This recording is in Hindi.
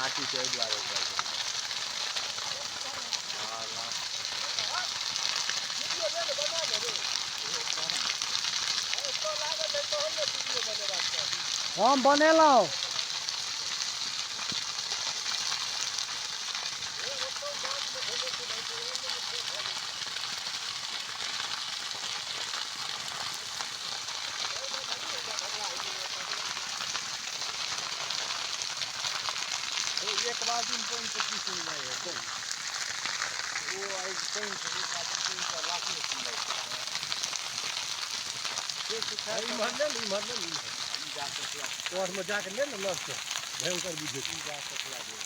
माटी से द्वारा हम बनेलहुँ एक बार दिन कोई तो किसी नहीं है कोई वो एक कोई तो एक बार दिन का लाख में सुन रहा है ये मरने नहीं जा सकता और में जाके ले ना लग से भयंकर बुझे जा सकता है